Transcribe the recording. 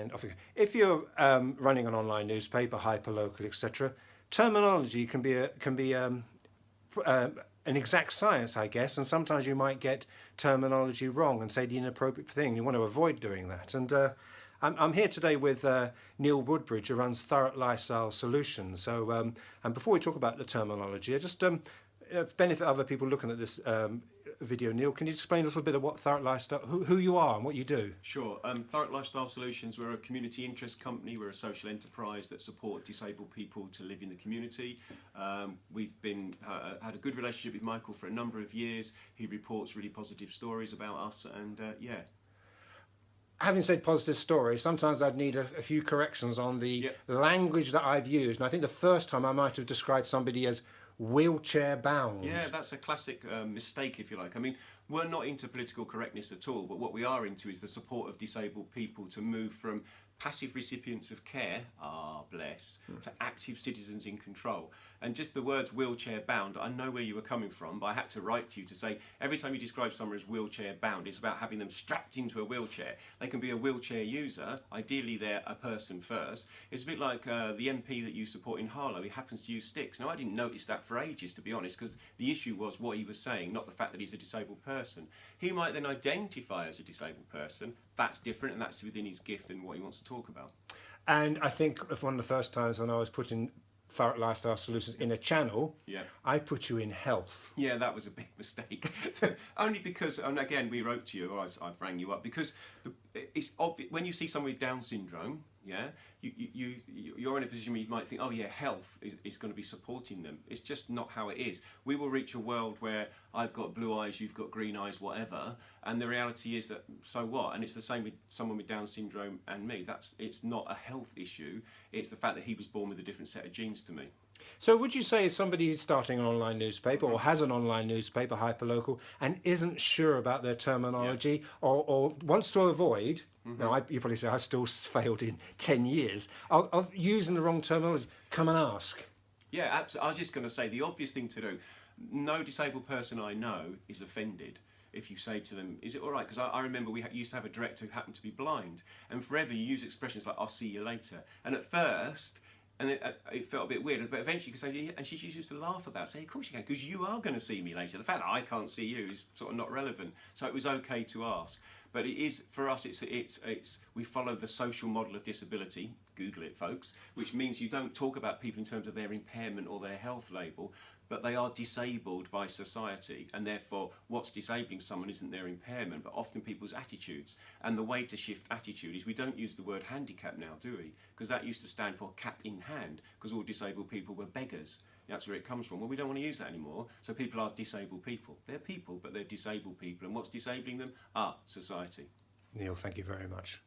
and off we go. If you're running an online newspaper, hyperlocal, etc., terminology can be an exact science, I guess, and sometimes you might get terminology wrong and say the inappropriate thing. You want to avoid doing that. And I'm here today with Neil Woodbridge, who runs Thorough Lifestyle Solutions. So, and before we talk about the terminology, I just benefit other people looking at this video. Neil, can you explain a little bit of what Thorough Lifestyle, who you are and what you do? Sure. Thorough Lifestyle Solutions, we're a community interest company. We're a social enterprise that support disabled people to live in the community. We've been had a good relationship with Michael for a number of years. He reports really positive stories about us, and yeah. Having said positive stories, sometimes I'd need a few corrections on the language that I've used. And I think the first time I might have described somebody as wheelchair bound. Yeah, that's a classic mistake, if you like. I mean, we're not into political correctness at all, but what we are into is the support of disabled people to move from passive recipients of care, bless, to active citizens in control. And just the words wheelchair bound, I know where you were coming from, but I had to write to you to say every time you describe someone as wheelchair bound, it's about having them strapped into a wheelchair. They can be a wheelchair user, ideally they're a person first. It's a bit like the MP that you support in Harlow, he happens to use sticks. Now I didn't notice that for ages, to be honest, because the issue was what he was saying, not the fact that he's a disabled person. He might then identify as a disabled person. That's different, and that's within his gift and what he wants to talk about. And I think one of the first times when I was putting Thorough Lifestyle Solutions in a channel, I put you in health. Yeah, that was a big mistake. Only because, and again, we wrote to you, or I've rang you up, because it's obvious when you see someone with Down syndrome, you're in a position where you might think, oh yeah, health is going to be supporting them. It's just not how it is. We will reach a world where I've got blue eyes, you've got green eyes, whatever, and the reality is that, so what? And it's the same with someone with Down syndrome and me. It's not a health issue, it's the fact that he was born with a different set of genes to me. So would you say if somebody is starting an online newspaper or has an online newspaper, Hyperlocal, and isn't sure about their terminology or wants to avoid, now you probably say I still failed in 10 years, of using the wrong terminology, come and ask? Yeah, absolutely. I was just going to say the obvious thing to do. No disabled person I know is offended if you say to them, is it all right? Because I remember we used to have a director who happened to be blind, and forever you use expressions like, I'll see you later. And at first, and it felt a bit weird, but eventually you could say, yeah, and she used to laugh about it, say, of course you can, because you are going to see me later. The fact that I can't see you is sort of not relevant. So it was okay to ask. But it is, for us, we follow the social model of disability, Google it folks, which means you don't talk about people in terms of their impairment or their health label, but they are disabled by society, and therefore what's disabling someone isn't their impairment, but often people's attitudes. And the way to shift attitude is we don't use the word handicap now, do we? Because that used to stand for cap in hand, because all disabled people were beggars. That's where it comes from. Well, we don't want to use that anymore. So people are disabled people. They're people, but they're disabled people. And what's disabling them? Society. Neil, thank you very much.